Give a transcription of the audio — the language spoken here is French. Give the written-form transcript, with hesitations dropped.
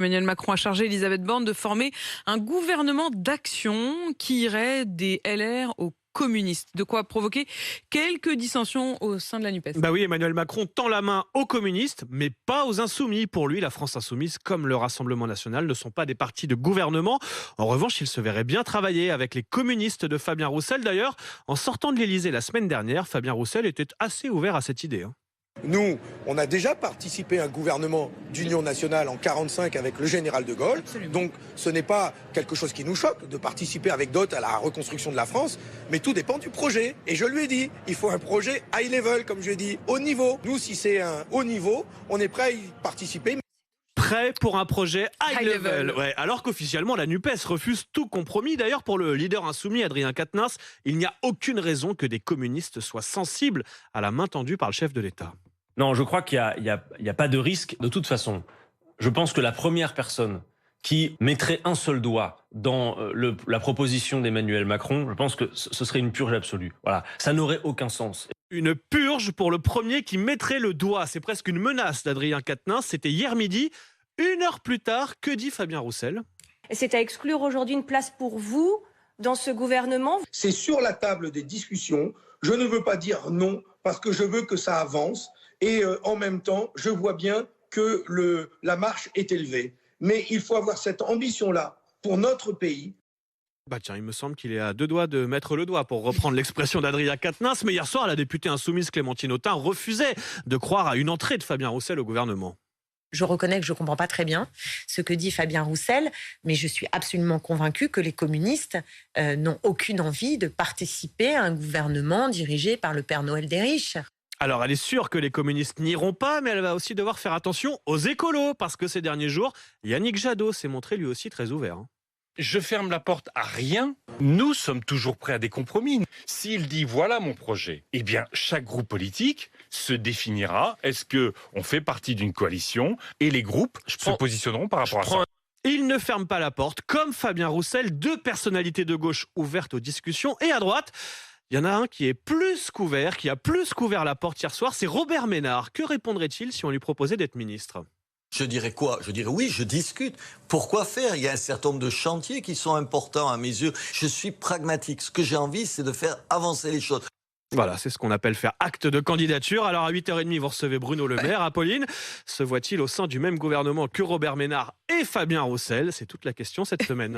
Emmanuel Macron a chargé Elisabeth Borne de former un gouvernement d'action qui irait des LR aux communistes. De quoi provoquer quelques dissensions au sein de la NUPES. Bah oui, Emmanuel Macron tend la main aux communistes, mais pas aux insoumis. Pour lui, la France insoumise, comme le Rassemblement national, ne sont pas des partis de gouvernement. En revanche, il se verrait bien travailler avec les communistes de Fabien Roussel. D'ailleurs, en sortant de l'Élysée la semaine dernière, Fabien Roussel était assez ouvert à cette idée. Nous, on a déjà participé à un gouvernement d'union nationale en 1945 avec le général de Gaulle. Absolument. Donc ce n'est pas quelque chose qui nous choque de participer avec d'autres à la reconstruction de la France, mais tout dépend du projet. Et je lui ai dit, il faut un projet high level, comme je dis, haut niveau. Nous, si c'est un haut niveau, on est prêt à y participer. Prêt pour un projet high level. level. Ouais, alors qu'officiellement, la NUPES refuse tout compromis. D'ailleurs, pour le leader insoumis, Adrien Quatennens, il n'y a aucune raison que des communistes soient sensibles à la main tendue par le chef de l'État. Non, je crois qu'il n'y a pas de risque. De toute façon, je pense que la première personne qui mettrait un seul doigt dans la proposition d'Emmanuel Macron, je pense que ce serait une purge absolue. Voilà, ça n'aurait aucun sens. Une purge pour le premier qui mettrait le doigt. C'est presque une menace d'Adrien Quatennens. C'était hier midi. 1 heure plus tard, que dit Fabien Roussel ? C'est à exclure aujourd'hui une place pour vous dans ce gouvernement. C'est sur la table des discussions. Je ne veux pas dire non parce que je veux que ça avance. Et en même temps, je vois bien que la marche est élevée. Mais il faut avoir cette ambition-là pour notre pays. Bah tiens, il me semble qu'il est à 2 doigts de mettre le doigt, pour reprendre l'expression d'Adrien Quatennens. Mais hier soir, la députée insoumise Clémentine Autain refusait de croire à une entrée de Fabien Roussel au gouvernement. Je reconnais que je ne comprends pas très bien ce que dit Fabien Roussel, mais je suis absolument convaincue que les communistes n'ont aucune envie de participer à un gouvernement dirigé par le Père Noël des riches. Alors, elle est sûre que les communistes n'iront pas, mais elle va aussi devoir faire attention aux écolos, parce que ces derniers jours, Yannick Jadot s'est montré lui aussi très ouvert. Je ferme la porte à rien. Nous sommes toujours prêts à des compromis. S'il dit voilà mon projet, eh bien chaque groupe politique se définira. Est-ce que on fait partie d'une coalition et les groupes se positionneront par rapport à ça. Il ne ferme pas la porte, comme Fabien Roussel, 2 personnalités de gauche ouvertes aux discussions, et à droite, il y en a un qui a plus couvert la porte hier soir, c'est Robert Ménard. Que répondrait-il si on lui proposait d'être ministre ? Je dirais quoi ? Je dirais oui, je discute. Pourquoi faire ? Il y a un certain nombre de chantiers qui sont importants à mes yeux. Je suis pragmatique. Ce que j'ai envie, c'est de faire avancer les choses. Voilà, c'est ce qu'on appelle faire acte de candidature. Alors à 8h30, vous recevez Bruno Le Maire. Apolline, se voit-il au sein du même gouvernement que Robert Ménard et Fabien Roussel ? C'est toute la question cette semaine.